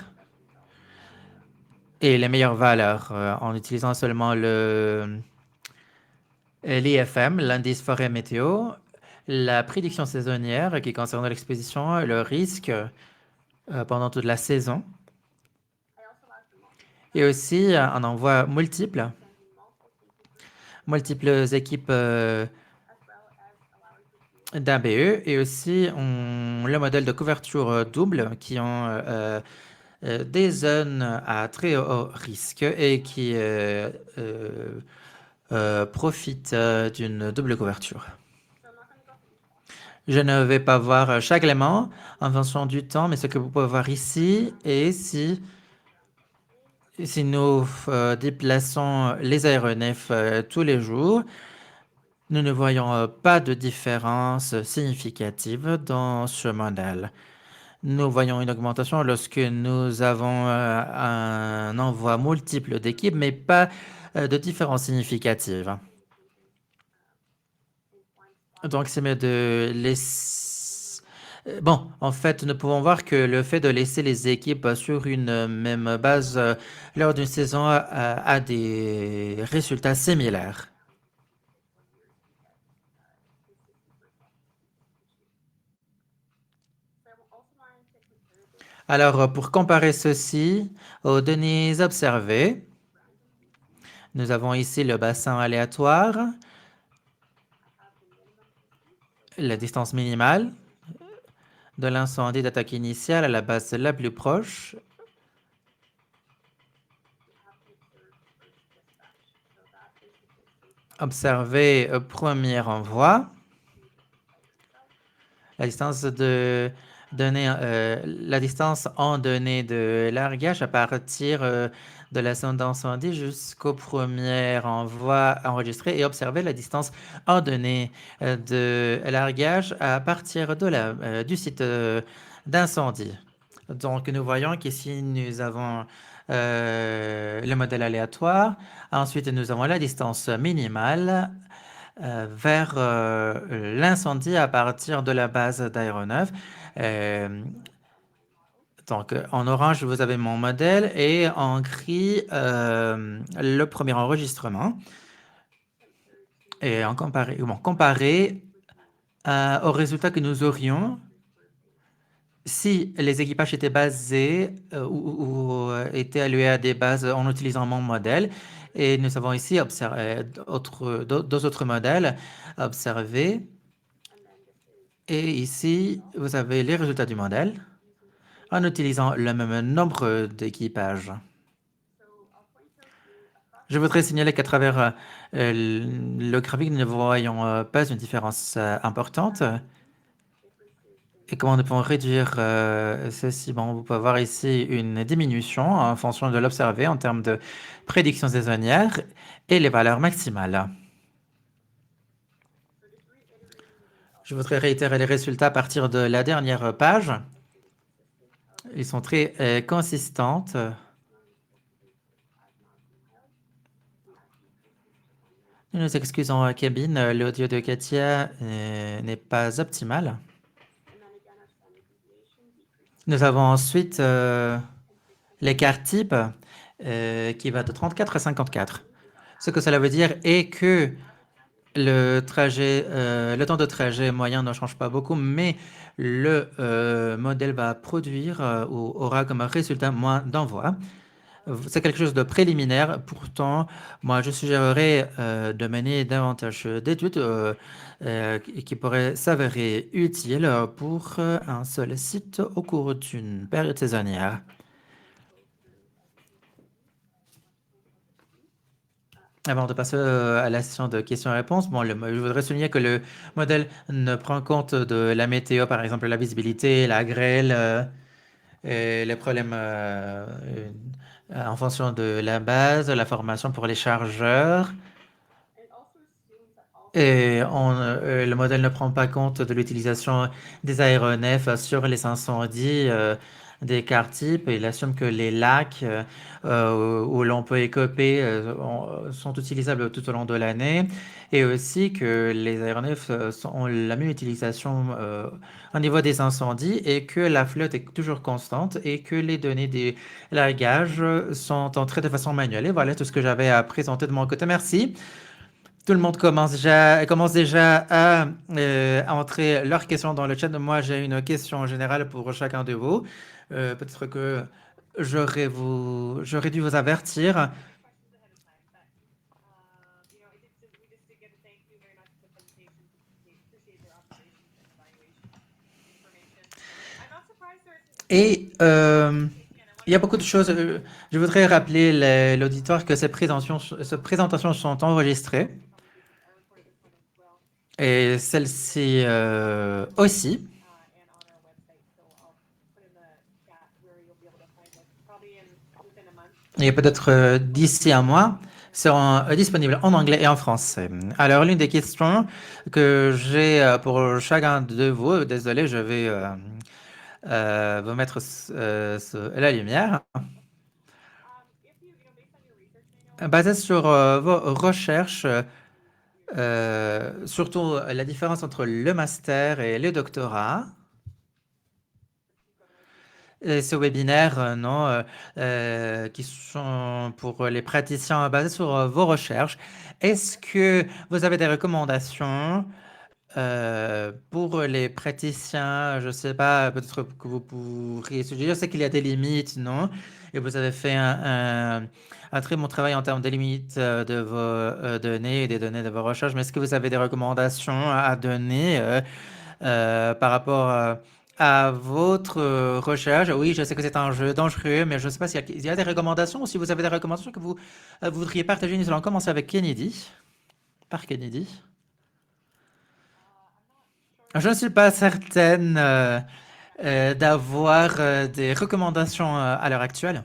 et les meilleures valeurs en utilisant seulement l'IFM, l'indice forêt météo, la prédiction saisonnière qui concerne l'exposition, le risque pendant toute la saison et aussi un envoi multiple, multiples équipes d'ABE et aussi le modèle de couverture double qui ont des zones à très haut risque et qui profitent d'une double couverture. Je ne vais pas voir chaque élément en fonction du temps, mais ce que vous pouvez voir ici, et si nous déplaçons les aéronefs tous les jours, nous ne voyons pas de différence significative dans ce modèle. Nous voyons une augmentation lorsque nous avons un envoi multiple d'équipes, mais pas de différence significative. Donc, c'est mieux de laisser... Bon, en fait, nous pouvons voir que le fait de laisser les équipes sur une même base lors d'une saison a des résultats similaires. Alors, pour comparer ceci aux données observées, nous avons ici le bassin aléatoire, la distance minimale de l'incendie d'attaque initiale à la base la plus proche. Observer premier envoi. La distance la distance en données de largage à partir de la zone d'incendie jusqu'au premier envoi enregistré et observer la distance en données de largage à partir du site d'incendie. Donc, nous voyons qu'ici, nous avons le modèle aléatoire. Ensuite, nous avons la distance minimale vers l'incendie à partir de la base d'aéronef. Donc, en orange, vous avez mon modèle et en gris, le premier enregistrement. Et comparé aux résultats que nous aurions si les équipages étaient basés ou étaient alloués à des bases en utilisant mon modèle. Et nous avons ici deux autres modèles observés. Et ici, vous avez les résultats du modèle en utilisant le même nombre d'équipages. Je voudrais signaler qu'à travers le graphique, nous ne voyons pas une différence importante. Et comment nous pouvons réduire ceci? Bon, vous pouvez voir ici une diminution en fonction de l'observé en termes de prédiction saisonnière et les valeurs maximales. Je voudrais réitérer les résultats à partir de la dernière page. Ils sont très consistantes. Nous nous excusons, cabine. L'audio de Katia n'est pas optimal. Nous avons ensuite l'écart type qui va de 34 à 54. Ce que cela veut dire est que le temps de trajet moyen ne change pas beaucoup, mais le modèle va produire ou aura comme résultat moins d'envois. C'est quelque chose de préliminaire. Pourtant, moi, je suggérerais de mener davantage d'études qui pourraient s'avérer utiles pour un seul site au cours d'une période saisonnière. Avant de passer à la session de questions et réponses, bon, je voudrais souligner que le modèle ne prend compte de la météo, par exemple la visibilité, la grêle, et les problèmes en fonction de la base, la formation pour les chargeurs. Et le modèle ne prend pas compte de l'utilisation des aéronefs sur les incendies des quarts types. Il assume que les lacs où l'on peut écoper sont utilisables tout au long de l'année et aussi que les aéronefs ont la même utilisation au niveau des incendies et que la flotte est toujours constante et que les données des largages sont entrées de façon manuelle. Et voilà tout ce que j'avais à présenter de mon côté. Merci. Tout le monde commence déjà à entrer leurs questions dans le chat. Moi, j'ai une question générale pour chacun de vous. Peut-être que j'aurais dû vous avertir. Et Il y a beaucoup de choses. Je voudrais rappeler l'auditoire que ces présentations sont enregistrées et celle-ci aussi. Et peut-être d'ici un mois, seront disponibles en anglais et en français. Alors, l'une des questions que j'ai pour chacun de vous, désolé, je vais vous mettre la lumière. Basée sur vos recherches, surtout la différence entre le master et le doctorat. Et ce webinaire, non, qui sont pour les praticiens basés sur vos recherches. Est-ce que vous avez des recommandations pour les praticiens? Je ne sais pas, peut-être que vous pourriez suggérer. Je sais qu'il y a des limites, non? Et vous avez fait un très bon travail en termes des limites de vos données et des données de vos recherches. Mais est-ce que vous avez des recommandations à donner par rapport à votre recherche? Oui, je sais que c'est un jeu dangereux, mais je ne sais pas s'il y a des recommandations ou si vous avez des recommandations que vous voudriez partager. Nous allons commencer avec Kennedy, par Kennedy. Je ne suis pas certaine d'avoir des recommandations à l'heure actuelle.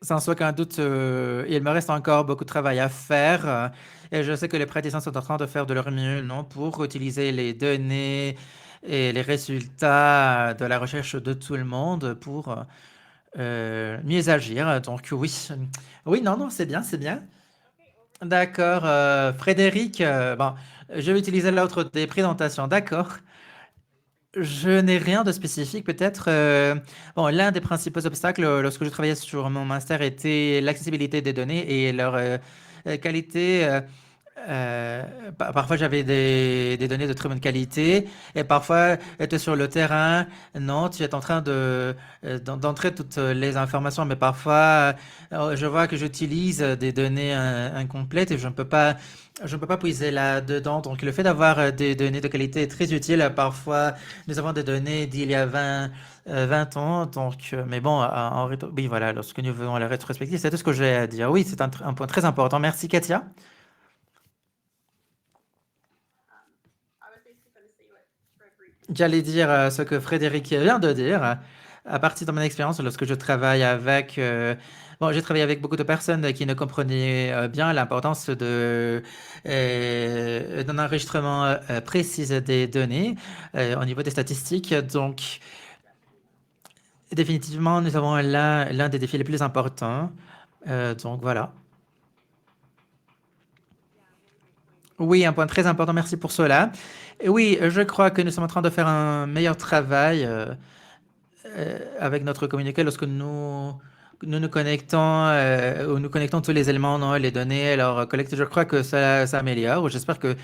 Sans aucun doute, il me reste encore beaucoup de travail à faire. Et je sais que les praticiens sont en train de faire de leur mieux, non, pour utiliser les données et les résultats de la recherche de tout le monde pour mieux agir. Donc oui, oui, non, non, c'est bien, c'est bien. D'accord, Frédéric, bon, je vais utiliser l'autre des présentations, d'accord. Je n'ai rien de spécifique, peut-être. Bon, l'un des principaux obstacles lorsque je travaillais sur mon master était l'accessibilité des données et leur qualité. Parfois, j'avais des données de très bonne qualité et parfois, tu es sur le terrain, non, tu es en train d'entrer toutes les informations, mais parfois, je vois que j'utilise des données incomplètes et je ne peux pas puiser là-dedans. Donc, le fait d'avoir des données de qualité est très utile. Parfois, nous avons des données d'il y a 20 ans. Donc, mais bon, oui, voilà, lorsque nous faisons la rétrospective, c'est tout ce que j'ai à dire. Oui, c'est un point très important. Merci, Katia. J'allais dire ce que Frédéric vient de dire. À partir de mon expérience, lorsque je travaille avec... bon, j'ai travaillé avec beaucoup de personnes qui ne comprenaient bien l'importance d'un enregistrement précis des données au niveau des statistiques. Donc, définitivement, nous avons l'un des défis les plus importants. Donc, voilà. Oui, un point très important. Merci pour cela. Et oui, je crois que nous sommes en train de faire un meilleur travail. Avec notre communiqué lorsque nous nous connectons ou nous connectons tous les éléments, non, les données, alors collecter. Je crois que ça s'améliore. J'espère que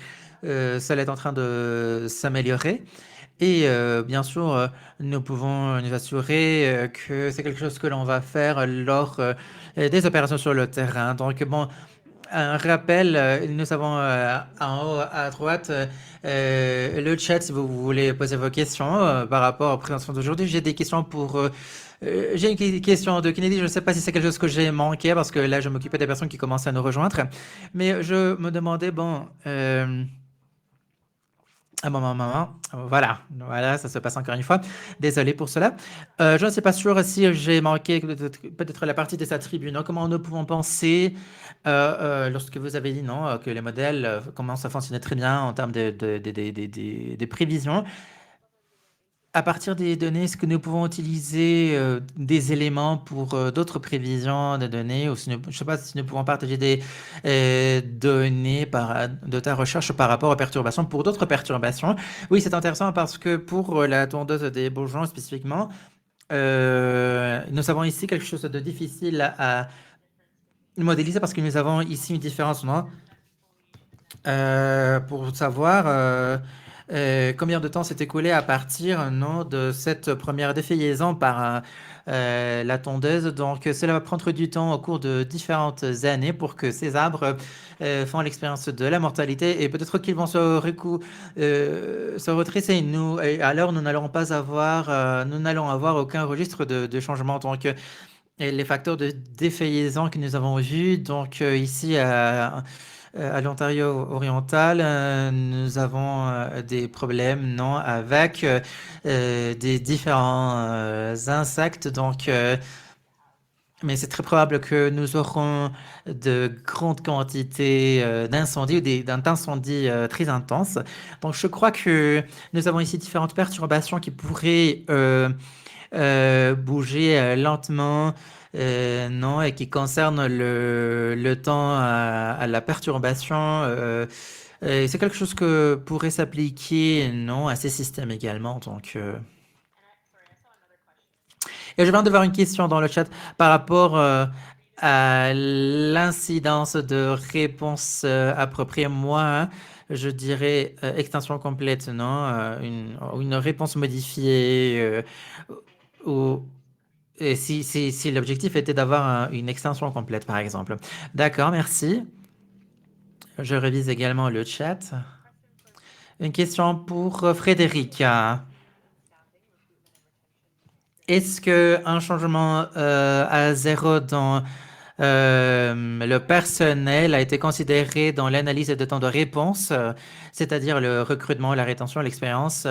cela est en train de s'améliorer. Et bien sûr, nous pouvons nous assurer que c'est quelque chose que l'on va faire lors des opérations sur le terrain. Donc, bon, un rappel, nous avons en haut à droite le chat si vous voulez poser vos questions par rapport aux présentations d'aujourd'hui. J'ai des questions pour... j'ai une question de Kennedy, je ne sais pas si c'est quelque chose que j'ai manqué parce que là je m'occupais des personnes qui commencent à nous rejoindre. Mais je me demandais, bon... un moment, maman. Voilà, voilà, ça se passe encore une fois. Désolé pour cela. Je ne suis pas sûr si j'ai manqué peut-être la partie de sa tribune. Non. Comment nous pouvons penser, lorsque vous avez dit non, que les modèles commencent à fonctionner très bien en termes de prévisions, à partir des données, est-ce que nous pouvons utiliser des éléments pour d'autres prévisions de données ou si je ne sais pas si nous pouvons partager des données de ta recherche par rapport aux perturbations pour d'autres perturbations? Oui, c'est intéressant parce que pour la tondeuse des bourgeons spécifiquement, nous avons ici quelque chose de difficile à modéliser parce que nous avons ici une différence, non? Pour savoir combien de temps s'est écoulé à partir, non, de cette première défeuillaison par la tondeuse. Donc, cela va prendre du temps au cours de différentes années pour que ces arbres font l'expérience de la mortalité et peut-être qu'ils vont se redresser. Et alors, nous n'allons pas avoir, nous n'allons avoir aucun registre de changement. Donc, et les facteurs de défeuillaison que nous avons vus, donc ici à l'Ontario oriental, nous avons des problèmes, non, avec des différents insectes. Donc, mais c'est très probable que nous aurons de grandes quantités d'incendies ou d'incendies très intenses. Donc, je crois que nous avons ici différentes perturbations qui pourraient bouger lentement, non, et qui concerne le temps à la perturbation. C'est quelque chose que pourrait s'appliquer, non, à ces systèmes également. Donc, et je viens de voir une question dans le chat par rapport à l'incidence de réponse appropriée. Moi, hein, je dirais extinction complète, non? Une réponse modifiée ou et si l'objectif était d'avoir une extension complète, par exemple. D'accord, merci. Je révise également le chat. Une question pour Frédéric. Est-ce qu'un changement à zéro dans le personnel a été considéré dans l'analyse de temps de réponse, c'est-à-dire le recrutement, la rétention, l'expérience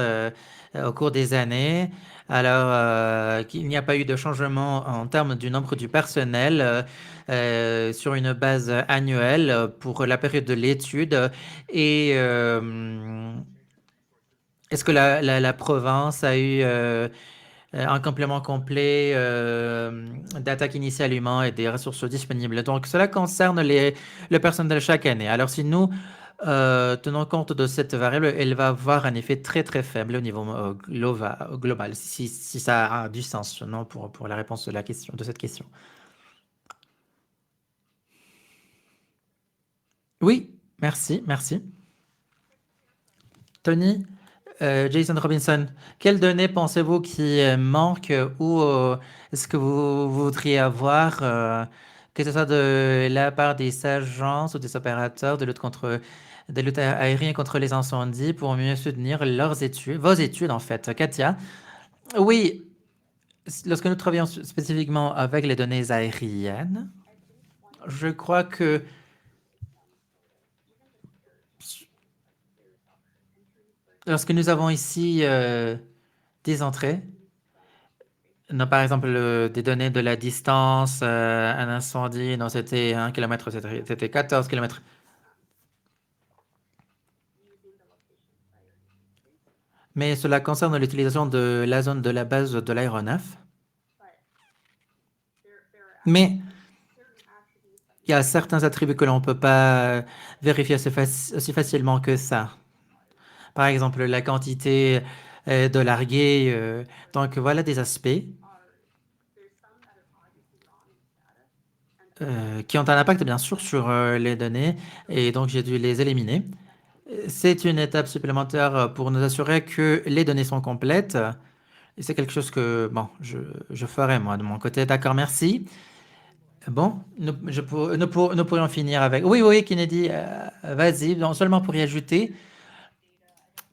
au cours des années? Alors, qu'il n'y a pas eu de changement en termes du nombre du personnel sur une base annuelle pour la période de l'étude. Et est-ce que la province a eu un complément complet d'attaque initiale humain et des ressources disponibles? Donc, cela concerne le personnel chaque année. Alors, si nous tenons compte de cette variable, elle va avoir un effet très très faible au niveau global, si ça a du sens, non, pour la réponse de la question, de cette question. Oui, merci, merci. Tony, Jason Robinson, quelles données pensez-vous qui manquent ou est-ce que vous voudriez avoir, que ce soit de la part des agences ou des opérateurs de lutte aérienne contre les incendies pour mieux soutenir leurs études, vos études en fait? Katia, oui, lorsque nous travaillons spécifiquement avec les données aériennes, je crois que lorsque nous avons ici des entrées, non, par exemple, des données de la distance, un incendie, non, c'était 1 kilomètre, c'était 14 kilomètres. Mais cela concerne l'utilisation de la zone de la base de l'aéronef. Mais il y a certains attributs que l'on ne peut pas vérifier aussi facilement que ça. Par exemple, la quantité de largué. Donc, voilà des aspects qui ont un impact, bien sûr, sur les données. Et donc, j'ai dû les éliminer. C'est une étape supplémentaire pour nous assurer que les données sont complètes. Et c'est quelque chose que, bon, je ferai moi de mon côté. D'accord, merci. Bon, nous pourrions finir avec... Oui, oui, Kennedy, vas-y, donc, seulement pour y ajouter.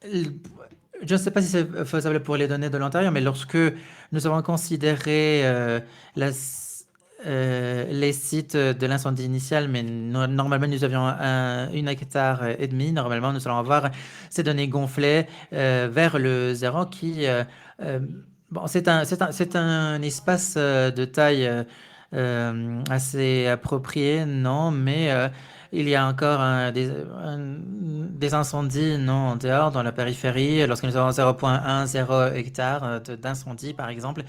l- Je ne sais pas si c'est faisable pour les données de l'intérieur, mais lorsque nous avons considéré les sites de l'incendie initial, mais normalement nous avions 1 hectare et demi, normalement nous allons avoir ces données gonflées vers le zéro euh, bon, c'est un espace de taille assez approprié, non, mais il y a encore des incendies, non, en dehors, dans la périphérie, lorsque nous avons 0,10 hectare d'incendie, par exemple.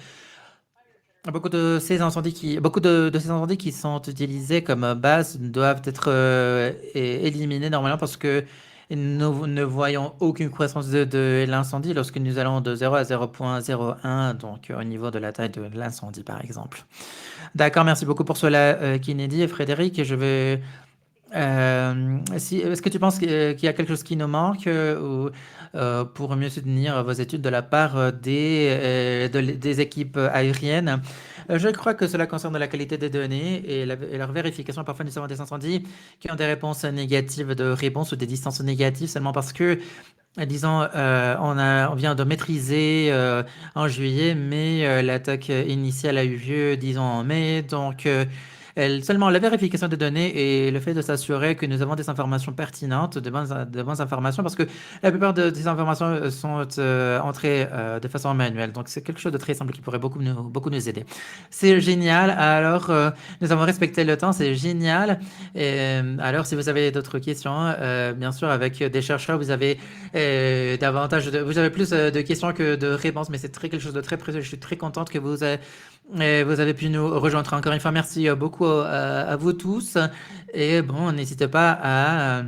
Beaucoup de ces incendies qui sont utilisés comme base doivent être éliminés normalement parce que nous ne voyons aucune croissance de l'incendie lorsque nous allons de 0 à 0,01, donc au niveau de la taille de l'incendie, par exemple. D'accord, merci beaucoup pour cela, Kennedy et Frédéric. Je vais Est-ce que tu penses qu'il y a quelque chose qui nous manque pour mieux soutenir vos études de la part des équipes aériennes? Je crois que cela concerne la qualité des données et leur vérification. Parfois, nous avons des incendies qui ont des réponses négatives de réponse ou des distances négatives seulement parce que, disons, on vient de maîtriser en juillet, mais l'attaque initiale a eu lieu, disons, en mai. Donc, seulement la vérification des données et le fait de s'assurer que nous avons des informations pertinentes, de bonnes informations, parce que la plupart des informations sont entrées de façon manuelle. Donc, c'est quelque chose de très simple qui pourrait beaucoup nous aider. C'est génial. Alors, nous avons respecté le temps. C'est génial. Alors, si vous avez d'autres questions, bien sûr, avec des chercheurs, vous avez plus de questions que de réponses, mais c'est quelque chose de très précieux. Je suis très contente que vous avez pu nous rejoindre encore une fois. Merci beaucoup à vous tous. Et bon, n'hésitez pas à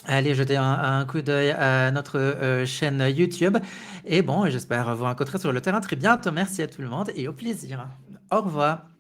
aller jeter un coup d'œil à notre chaîne YouTube. Et bon, j'espère vous rencontrer sur le terrain très bientôt. Merci à tout le monde et au plaisir. Au revoir.